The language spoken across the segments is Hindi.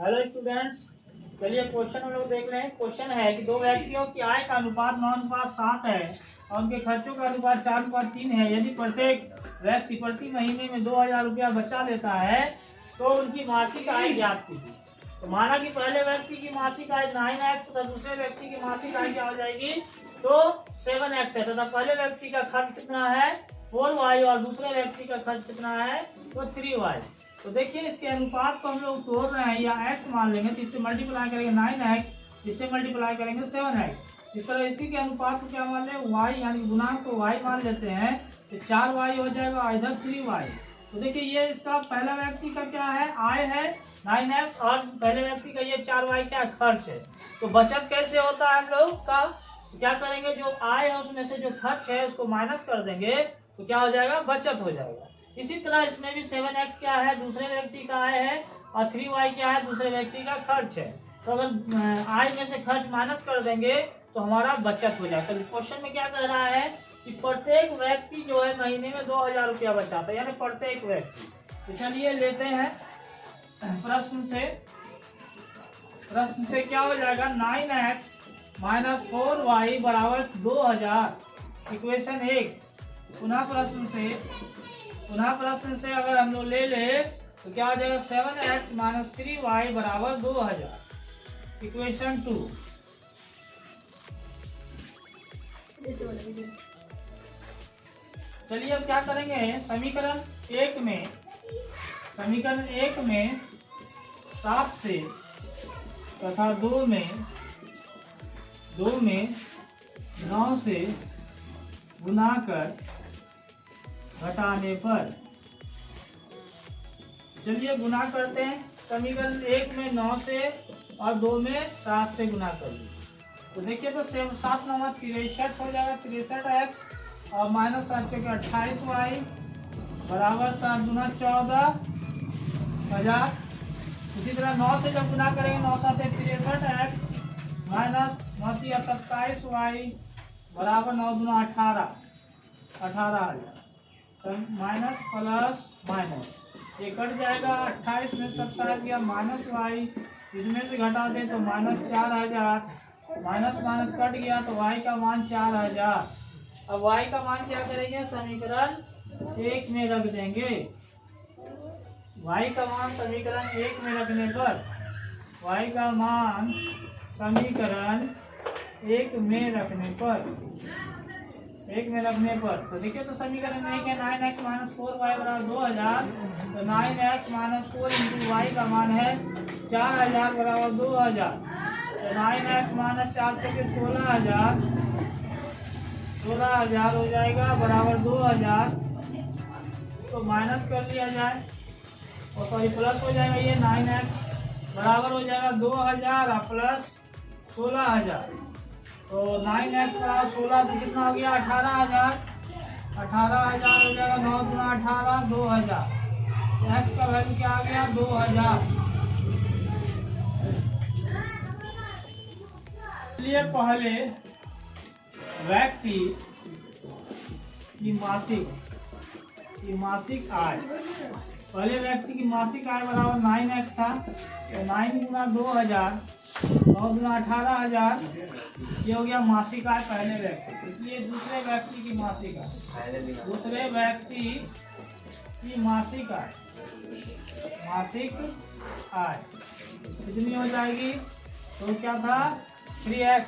हेलो स्टूडेंट्स, चलिए क्वेश्चन हम लोग देख रहे हैं। क्वेश्चन है कि दो व्यक्तियों की आय का अनुपात 9:7 है और उनके खर्चों का अनुपात 4:3 है। यदि प्रत्येक व्यक्ति प्रति महीने में 2000 रुपया बचा लेता है तो उनकी मासिक आय ज्ञात कीजिए। तो माना कि पहले व्यक्ति की मासिक आय 9x तथा दूसरे व्यक्ति की मासिक आय क्या हो जाएगी तो 7x है, तथा पहले व्यक्ति का खर्च कितना है 4y और दूसरे व्यक्ति का खर्च कितना है तो 3y। तो देखिए इसके अनुपात को हम लोग तोड़ रहे हैं या x मान लेंगे तो इससे मल्टीप्लाई करेंगे 9x, इससे मल्टीप्लाई करेंगे 7x। इस तरह इसी के अनुपात को क्या मान लें y यानी गुणांक को y मान लेते हैं तो 4y हो जाएगा, इधर 3y। तो देखिए ये इसका पहला व्यक्ति का क्या है आय है 9x और पहले व्यक्ति का ये 4y क्या खर्च है। तो बचत कैसे होता है हम लोग का, क्या करेंगे जो आय है उसमें से जो खर्च है उसको माइनस कर देंगे तो क्या हो जाएगा बचत हो जाएगा। इसी तरह इसमें भी 7x क्या है दूसरे व्यक्ति का आय है और 3y क्या है दूसरे व्यक्ति का खर्च है। तो अगर आय में से खर्च माइनस कर देंगे तो हमारा बचत हो जाएगा। तो क्वेश्चन में क्या कह रहा है कि प्रत्येक व्यक्ति जो है महीने में 2000 रुपया बचाता है, यानी प्रत्येक व्यक्ति। तो चलिए लेते हैं प्रश्न से क्या हो जाएगा 9x माइनस 4y बराबर 2000। इक्वेशन 1। पुनः प्रश्न से अगर हम लोग ले ले तो क्या हो जाएगा 7x माइनस 3y बराबर 2000। इक्वेशन 2। चलिए अब क्या करेंगे समीकरण 1 में 7 से तथा 2 में 9 से गुना कर घटाने पर। चलिए गुना करते हैं। समीकरण 1 में 9 से और 2 में 7 से गुना कर लीजिए। तो देखिए तो 7 9 63 हो जाएगा, 63x और माइनस 7 के 28y बराबर 7 दूना 14,000। इसी तरह 9 से जब गुना करेंगे 9 7 63x माइनस 9 27y बराबर 9 दूना 18,000। माइनस प्लस माइनस ये कट जाएगा, 28 में 27 गया माइनस y, इसमें से घटा दें तो माइनस 4000, माइनस कट गया तो y का मान 4000। अब y का मान क्या करेंगे समीकरण 1 में रख देंगे। y का मान समीकरण 1 में रखने पर y का मान समीकरण 1 में रखने पर तो देखिए तो समीकरण 1 है 9x माइनस 4y बराबर 2000। तो 9x माइनस 4 इंटू वाई का मान है 4000 बराबर 2000। तो 9x माइनस 4 के 16,000 हो जाएगा बराबर 2000। तो माइनस कर लिया जाए और सॉरी प्लस हो जाएगा, ये 9x बराबर हो जाएगा 2000 प्लस 16,000। तो 9x बराबर 16 तो कितना हो गया 18,000 हो जाएगा, 9 गुना 18 2000। x का वैल्यू क्या आ गया 2000। इसलिए पहले व्यक्ति की मासिक आय, पहले व्यक्ति की मासिक आय बराबर 9x था तो 9 गुना 2000 9 गुना 18,000 ये हो गया मासिक आय पहले व्यक्ति। इसलिए दूसरे व्यक्ति की मासिक आय कितनी हो जाएगी तो क्या था 3x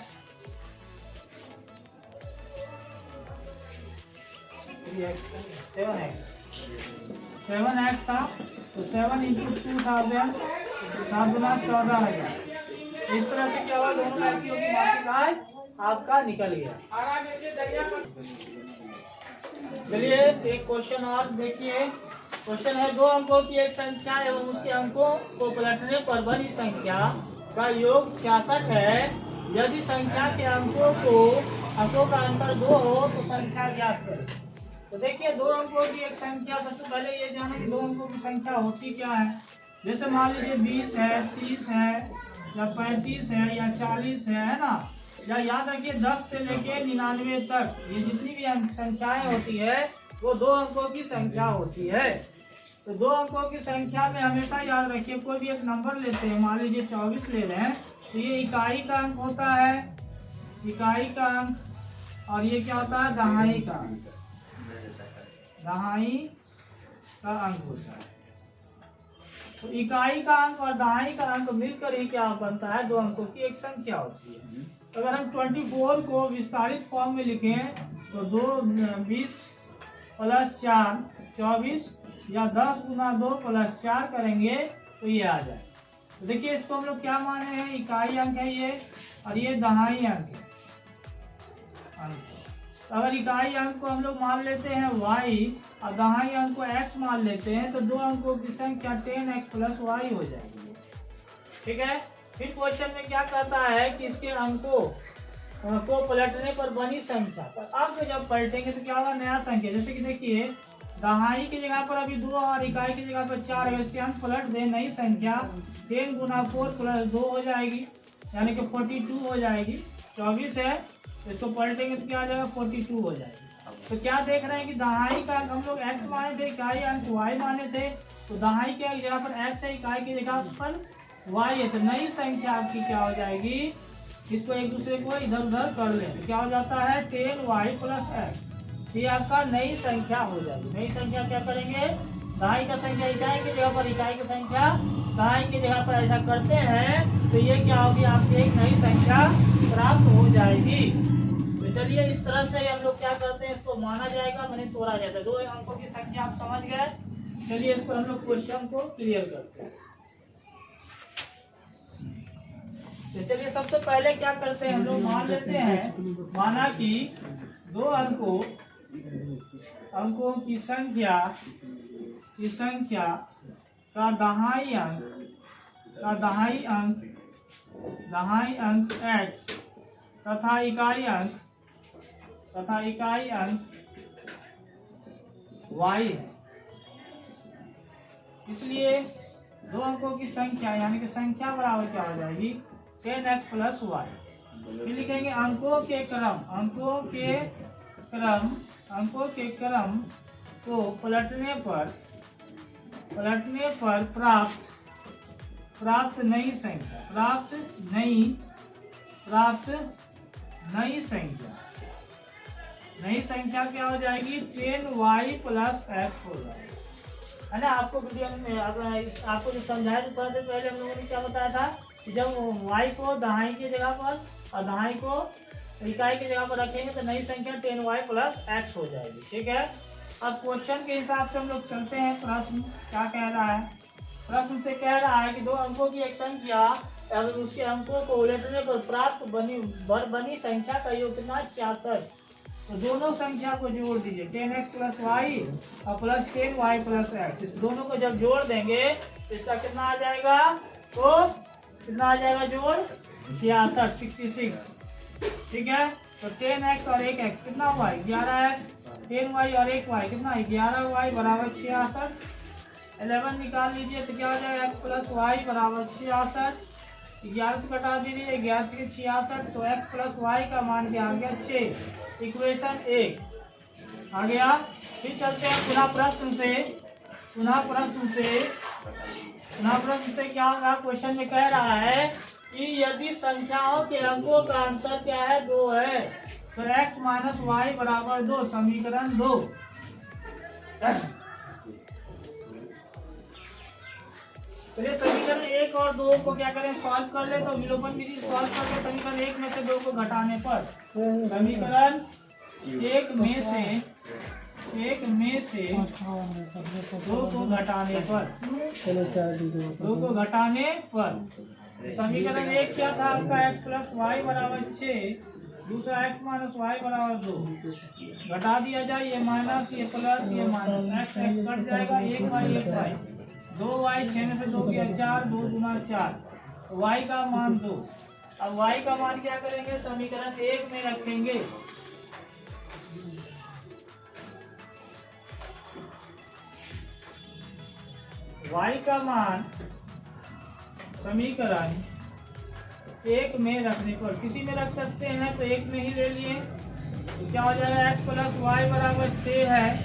7x था तो 7 इंटू 2000 7 गुना 14,000। इस तरह से क्या हुआ दोनों व्यक्तियों की मासिक आय आपका निकल गया। चलिए एक क्वेश्चन और देखिए। क्वेश्चन है 2 अंकों की एक संख्या एवं उसके अंकों को पलटने पर बनी संख्या का योग 66 है। यदि संख्या के अंकों का अंतर 2 हो तो संख्या ज्ञात करें। तो देखिए 2 अंकों की एक संख्या, सबसे पहले ये जाने कि 2 अंकों की संख्या होती क्या है। जैसे मान लीजिए 20 है, 30 है या 35 है या 40 है ना। या याद रखिए 10 से लेके 99 तक ये जितनी भी संख्याएं होती है वो 2 अंकों की संख्या होती है। तो दो अंकों की संख्या में हमेशा याद रखिए, कोई भी एक नंबर लेते हैं, मान लीजिए 24 ले रहे हैं, तो ये इकाई का अंक होता है, इकाई का अंक, और ये क्या होता है, दहाई का अंक, दहाई का अंक होता है। तो इकाई का अंक और दहाई का अंक मिलकर ही क्या बनता है, दो अंकों की एक संख्या होती है। अगर हम 24 को विस्तारित फॉर्म में लिखें तो 20 + 4 24, या 10 × 2 + 4 करेंगे तो ये आ जाए। तो देखिए इसको हम लोग क्या माने हैं, इकाई अंक है ये, और ये दहाई अंक है। अगर इकाई अंक को हम लोग मान लेते हैं y और दहाई अंक को x मान लेते हैं तो दो अंकों की संख्या 10x + y हो जाएगी। ठीक है। फिर क्वेश्चन में क्या कहता है कि इसके अंकों को पलटने पर बनी संख्या पर अंक जब पलटेंगे तो क्या होगा, नया संख्या। जैसे कि देखिए दहाई की जगह पर अभी 2 और इकाई की जगह पर 4 है, इसके अंक पलट दें, नई संख्या 10 × 4 + 2 हो जाएगी, यानी कि 42 हो जाएगी। 24 है, इसको पलटेंगे तो क्या आ जाएगा, 42 हो जाएगी। तो क्या देख रहे हैं कि दहाई का अंक हम लोग x माने थे, इकाई अंक y माने थे, तो दहाई के जगह पर x है, इकाई की जगह पर y है, तो नई संख्या आपकी क्या हो जाएगी, इसको एक दूसरे को इधर उधर कर लें तो क्या हो जाता है, 10y + x, ये आपका नई संख्या हो जाएगी। नई संख्या क्या करेंगे, दहाई का संख्या इकाई की जगह पर, इकाई की संख्या दहाई की जगह पर, ऐसा करते हैं तो ये क्या होगी, आपकी एक नई संख्या प्राप्त हो जाएगी। तो चलिए इस तरह से हम लोग क्या करते हैं, इसको माना जाएगा, मैंने तोड़ा जाता है। दो अंकों की संख्या आप समझ गए। चलिए इस पर हम लोग क्वेश्चन को क्लियर करते हैं। तो चलिए सबसे पहले क्या करते हैं, हम लोग मान लेते हैं, माना कि दो अंकों की संख्या का दहाई अंक x तथा इकाई अंक y है। इसलिए दो अंकों की संख्या यानी कि संख्या बराबर क्या हो जाएगी, 10x + y। फिर लिखेंगे अंकों के क्रम को पलटने पर प्राप्त नई संख्या क्या हो जाएगी, 10y + x हो जाएगी, है ना। आपको वीडियो में आपको जो समझाया तो पहले हम लोगों ने क्या बताया था कि जब y को दहाई की जगह पर और दहाई को इकाई की जगह पर रखेंगे तो नई संख्या 10y + x हो जाएगी। ठीक है। अब क्वेश्चन के हिसाब से हम लोग चलते हैं। प्रश्न क्या कह रहा है, प्रश्न से कह रहा है कि दो अंकों की एक संख्या अगर उसके अंकों को उलटने पर प्राप्त बनी संख्या का योग कितना, 66। तो दोनों संख्या को जोड़ दीजिए, 10x + y और प्लस 10y + x। इस दोनों को जब जोड़ देंगे तो इसका कितना आ जाएगा, तो कितना आ जाएगा जोड़, 66। ठीक है। तो 10x और 1x कितना हुआ, 11x, 10y और 1y कितना, 11y = 66। 11 निकाल लीजिए तो क्या हो जाएगा, x + y = 66। 11 से घटा दीजिए, 11 से 66, तो x + y का मान क्या आ गया, 6। इक्वेशन 1 आ गया। फिर चलते हैं पुनः प्रश्न से क्या होगा। क्वेश्चन में कह रहा है कि यदि संख्याओं के अंकों का अंतर क्या है, 2 है, तो x - y = 2, समीकरण 2। चलिए समीकरण 1 और 2 को क्या करें, सॉल्व कर ले। तो विलोपन विधि सॉल्व करके समीकरण 1 में से 2 को घटाने पर, समीकरण 1 में से 2 को घटाने पर, समीकरण 1 क्या था आपका, x + y = 6, दूसरा x - y = 2। घटा दिया जाए, ये माइनस, ये प्लस, ये माइनस, x कट जाएगा, 1y 2y, 6 में से 2 गया 4, 2 × 4, y का मान 2। अब y का मान क्या करेंगे, समीकरण 1 में रखेंगे। y का मान समीकरण 1 में रखने पर, किसी में रख सकते हैं तो 1 में ही ले लिए, तो क्या हो जाएगा, x + y = 6 है,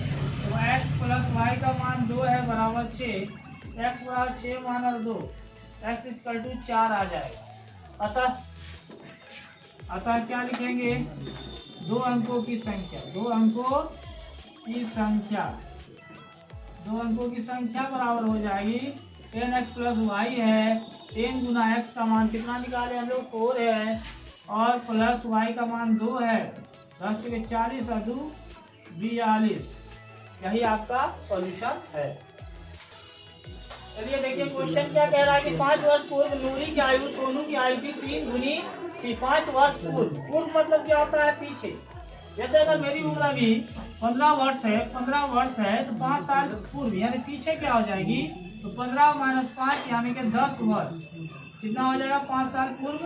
तो x प्लस वाई का मान 2 है बराबर 6, x बराबर 6 माइनस 2, x इक्वल टू 4 आ जाएगा। अतः क्या लिखेंगे, दो अंकों की संख्या, दो अंकों की संख्या बराबर हो जाएगी 10x प्लस वाई है, 10 गुना x का मान कितना निकाले हम लोग 4 है, और प्लस y का मान 2 है, 10 के 40 और 2 42। यही आपका सॉल्यूशन है। चलिए देखिए क्वेश्चन क्या कह रहा है कि 5 वर्ष पूर्व नूरी की आयु सोनू की आयु की 3 गुनी थी। 5 वर्ष पूर्व मतलब क्या होता है, पीछे। जैसे अगर मेरी उम्र अभी 15 वर्ष है तो 5 साल पूर्व यानी पीछे क्या हो जाएगी, तो 15 माइनस 5 यानी कि 10 वर्ष कितना हो जाएगा, 5 साल पूर्व।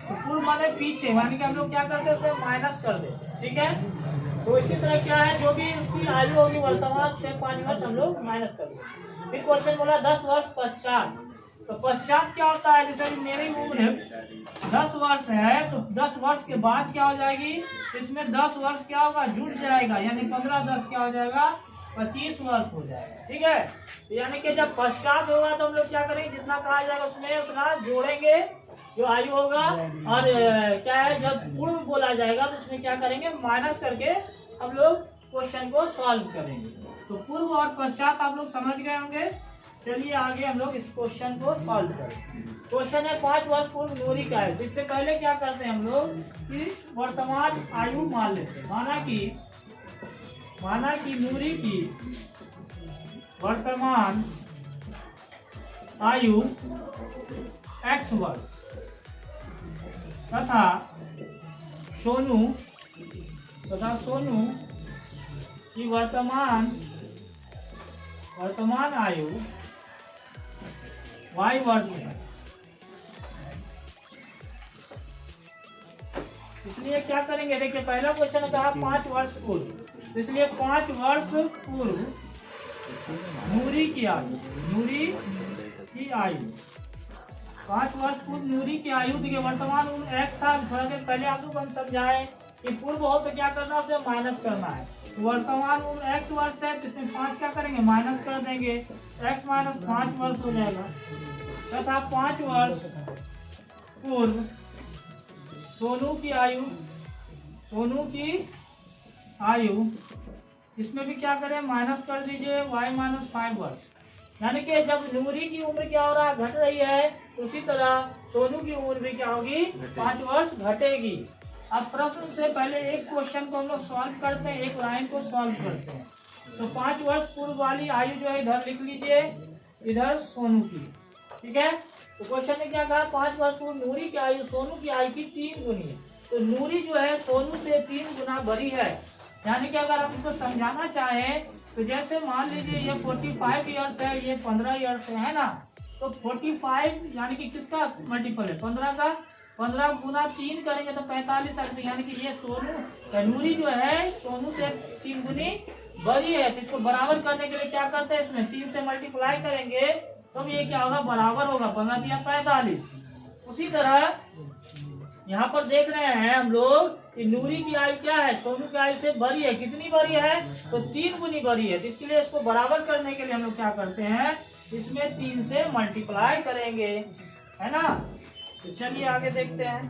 तो पूर्व माने पीछे, यानी कि हम लोग क्या करते हैं उसमें माइनस कर दे, ठीक है। तो इसी तरह क्या है, जो भी उसकी आयु होगी वर्तमान से 5 वर्ष हम लोग माइनस कर दे। फिर क्वेश्चन बोला 10 वर्ष पश्चात, तो पश्चात क्या होता है, जैसे मेरी उम्र 10 वर्ष है तो 10 वर्ष के बाद क्या हो जाएगी, इसमें 10 वर्ष क्या होगा, जुड़ जाएगा, यानी 15 10 क्या हो जाएगा, 25 वर्ष हो जाएगा, ठीक है। यानी कि जब पश्चात होगा तो हम लोग क्या करेंगे, जितना कहा जाएगा उसमें उतना जोड़ेंगे जो आयु होगा, और क्या है जब पूर्व बोला जाएगा तो उसमें क्या करेंगे, माइनस करके हम लोग क्वेश्चन को सॉल्व करेंगे। तो पूर्व और पश्चात आप लोग समझ गए होंगे। चलिए आगे हम लोग इस क्वेश्चन को सॉल्व करें। क्वेश्चन है 5 वर्ष पूर्व नूरी का है। इससे पहले क्या करते हैं हम लोग कि वर्तमान आयु मान लेते हैं। माना कि नूरी की वर्तमान आयु x वर्ष तथा सोनू की वर्तमान आयु y वर्ष है। इसलिए क्या करेंगे, देखिए पहला क्वेश्चन कहा 5 वर्ष पूर्व, इसलिए 5 वर्ष पूर्व नूरी की आयु 5 वर्ष पूर्व नूरी की आयु, देखिए वर्तमान उम्र x था। थोड़ा देर पहले आप लोग हम समझाए कि पूर्व हो तो क्या करना, उसे माइनस करना है। तो वर्तमान उम्र x वर्ष है तो इसमें 5 क्या करेंगे, माइनस कर देंगे, x माइनस 5 वर्ष हो जाएगा। तथा 5 वर्ष पूर्व सोनू की आयु इसमें भी क्या करें, माइनस कर दीजिए, y माइनस 5 वर्ष। यानी कि जब नूरी की उम्र क्या हो रहा है, घट रही है, उसी तरह सोनू की उम्र भी क्या होगी, 5 वर्ष घटेगी। अब प्रश्न से पहले एक क्वेश्चन को हम लोग सॉल्व करते हैं, एक लाइन को सॉल्व करते हैं। तो 5 वर्ष पूर्व वाली आयु जो है इधर लिख लीजिए, इधर सोनू की, ठीक है। तो क्वेश्चन में क्या कहा, 5 वर्ष पूर्व नूरी की आयु सोनू की आयु की 3 गुनी। तो नूरी जो है सोनू से 3 गुना बड़ी है। यानी कि अगर आप इसको समझाना चाहें तो जैसे मान लीजिए ये 45 ईयर्स है, ये 15 ईयर्स है ना, तो 45 यानी कि किसका मल्टीपल है, 15 का। 15 गुना 3 करेंगे तो 45 आते, यानी कि ये नूरी जो है सोनू से 3 गुनी बड़ी है। तो इसको बराबर करने के लिए क्या करते हैं, इसमें 3 से मल्टीप्लाई करेंगे तो ये क्या होगा, बराबर होगा, 15 दिया 45। उसी तरह यहाँ पर देख रहे हैं हम लोग कि नूरी की आयु क्या है, सोनू की आयु से बड़ी है। कितनी बड़ी है, तो 3 गुनी बड़ी है। तो इसके लिए इसको बराबर करने के लिए हम लोग क्या करते हैं, इसमें 3 से मल्टीप्लाई करेंगे, है ना। तो चलिए आगे देखते हैं।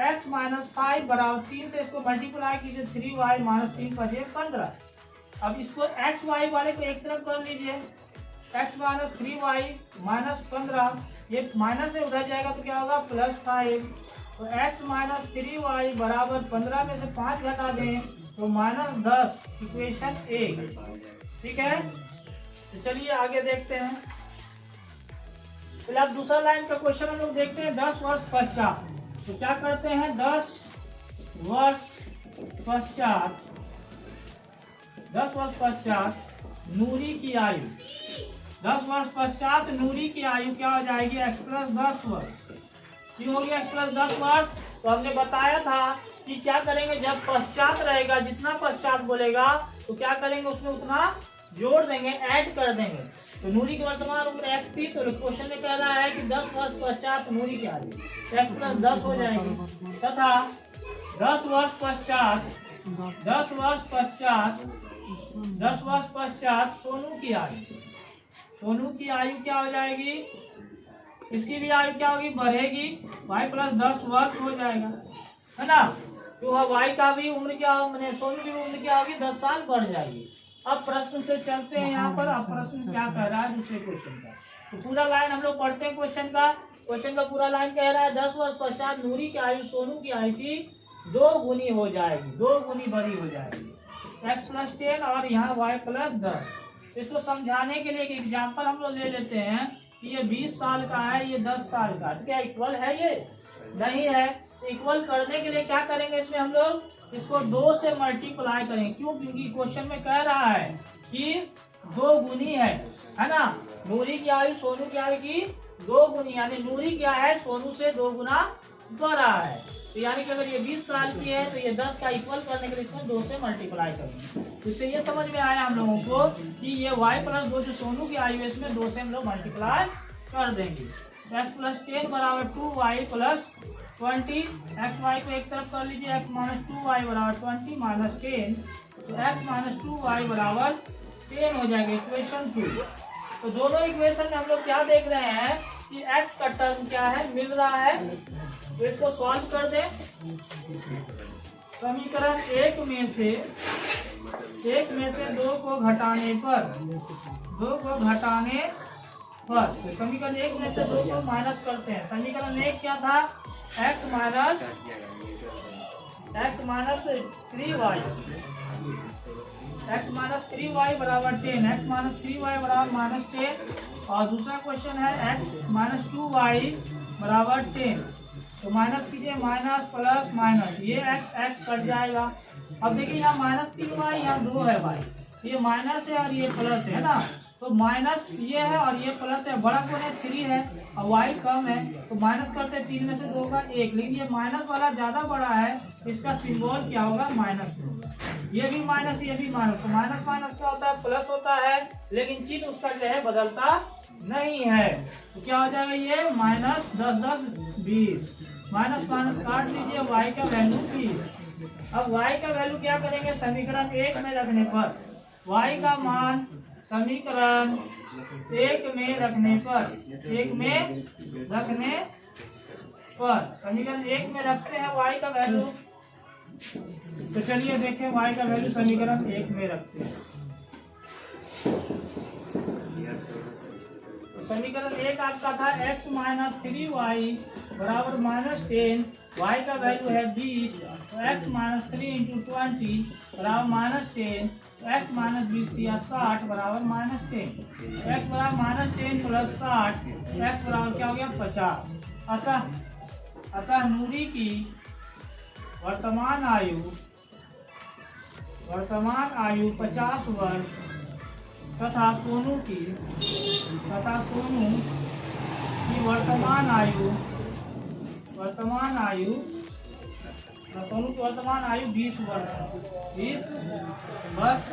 x माइनस 5 बराबर 3 से इसको मल्टीप्लाई कीजिए, 3y माइनस 3 बचे 15। अब इसको x y वाले को एक तरफ कर लीजिए, x माइनस 3y माइनस 15, ये माइनस से उधर जाएगा तो क्या होगा, प्लस 5। तो x माइनस 3y बराबर 15 में से 5 घटा दें तो माइनस 10, इक्वेशन 1, ठीक है। तो चलिए आगे देखते हैं। फिलहाल दूसरा लाइन का क्वेश्चन हम लोग देखते हैं। 10 वर्ष पश्चात, तो क्या करते हैं, 10 वर्ष पश्चात नूरी की आयु, 10 वर्ष पश्चात नूरी की आयु क्या हो जाएगी, x प्लस 10 वर्ष। क्यों हो गया x प्लस 10 वर्ष, तो हमने बताया था कि क्या करेंगे, जब पश्चात रहेगा, जितना पश्चात बोलेगा तो क्या करेंगे, उसमें उतना जोड़ देंगे, ऐड कर देंगे। तो नूरी की वर्तमान उम्र x थी, तो क्वेश्चन में कह रहा है कि 10 वर्ष पश्चात नूरी की आयु x प्लस 10 हो जाएगी। तथा 10 वर्ष पश्चात 10 वर्ष पश्चात सोनू की आयु, सोनू की आयु क्या हो जाएगी, इसकी भी आयु क्या होगी, बढ़ेगी, y प्लस 10 वर्ष हो जाएगा, है ना। तो y का भी उम्र क्या हो, मैंने सोनू की उम्र क्या होगी, 10 साल बढ़ जाएगी। अब प्रश्न से चलते हैं यहाँ पर। अब प्रश्न क्या कह रहा है दूसरे क्वेश्चन का, तो पूरा लाइन हम लोग पढ़ते हैं क्वेश्चन का। क्वेश्चन का पूरा लाइन कह रहा है 10 वर्ष पश्चात नूरी की आयु सोनू की आयु की 2 गुनी हो जाएगी, 2 गुनी बड़ी हो जाएगी, x प्लस 10 और यहाँ y प्लस 10। इसको समझाने के लिए एक एग्जाम्पल हम लोग ले लेते हैं कि ये 20 साल का है, ये 10 साल का, तो क्या इक्वल है, ये नहीं है। इक्वल करने के लिए क्या करेंगे, इसमें हम लोग इसको 2 से मल्टीप्लाई करेंगे। क्यों, क्योंकि क्वेश्चन में कह रहा है कि 2 गुनी है ना। नूरी की आयु सोनू की आयु की 2 गुनी, यानी नूरी क्या है, सोनू से 2 गुना बड़ा है। तो यानी कि अगर ये 20 साल की है तो ये 10 का इक्वल करने के लिए इसमें 2 से मल्टीप्लाई करेंगे। तो इससे ये समझ में आया हम लोगों को कि ये y प्लस 2 जो सोनू की आयु है इसमें 2 से हम लोग मल्टीप्लाई कर देंगे। x प्लस 10 बराबर 2y प्लस 20, एक्स वाई को एक तरफ कर लीजिए, x माइनस 2y बराबर 20 माइनस 10, तो x माइनस 2y बराबर 10 हो जाएगा, इक्वेशन 2। तो दोनों इक्वेशन में हम लोग क्या देख रहे हैं कि x का टर्म क्या है, मिल रहा है। तो इसको सॉल्व कर दें। समीकरण 1 में से 2 को घटाने पर, तो समीकरण 1 में से 2 को माइनस करते हैं। समीकरण 1 क्या था, x minus 3y, x minus 3y बराबर 10, x माइनस 3y बराबर माइनस 10, और दूसरा क्वेश्चन है x माइनस 2y बराबर 10। तो माइनस कीजिए, माइनस प्लस माइनस, ये x कट जाएगा। अब देखिए यहाँ माइनस 3y, यहाँ 2 है y, ये माइनस है और ये प्लस है ना। तो माइनस ये है और ये प्लस है, बड़ा कौन है, 3 है और y कम है, तो माइनस करते हैं 3 में से 2 का 1, लेकिन ये माइनस वाला ज्यादा बड़ा है, इसका सिंबल क्या होगा, माइनस होगा। ये भी माइनस, ये भी माइनस, तो माइनस माइनस क्या होता है, प्लस होता है, लेकिन चिन्ह उसका जो है बदलता नहीं है। तो क्या हो जाएगा, ये माइनस 10 10 20, माइनस माइनस काट लीजिए, y का वैल्यू 20। अब y का वैल्यू क्या करेंगे, समीकरण 1 में रखने पर, y का मान समीकरण 1 में रखने पर, समीकरण 1 में रखते हैं y का वैल्यू। तो चलिए देखें y का वैल्यू समीकरण 1 में रखते हैं। समीकरण 1 आपका था x माइनस 3y बराबर माइनस 10, y का वैल्यू है 20, तो x माइनस 3 इंटू 20 बराबर माइनस 10, तो x माइनस 20 या 60 बराबर माइनस 10, x बराबर माइनस 10 प्लस 60, x बराबर क्या हो गया, 50। अतः नूरी की वर्तमान आयु 50 वर्ष तथा सोनू की वर्तमान आयु 20 वर्ष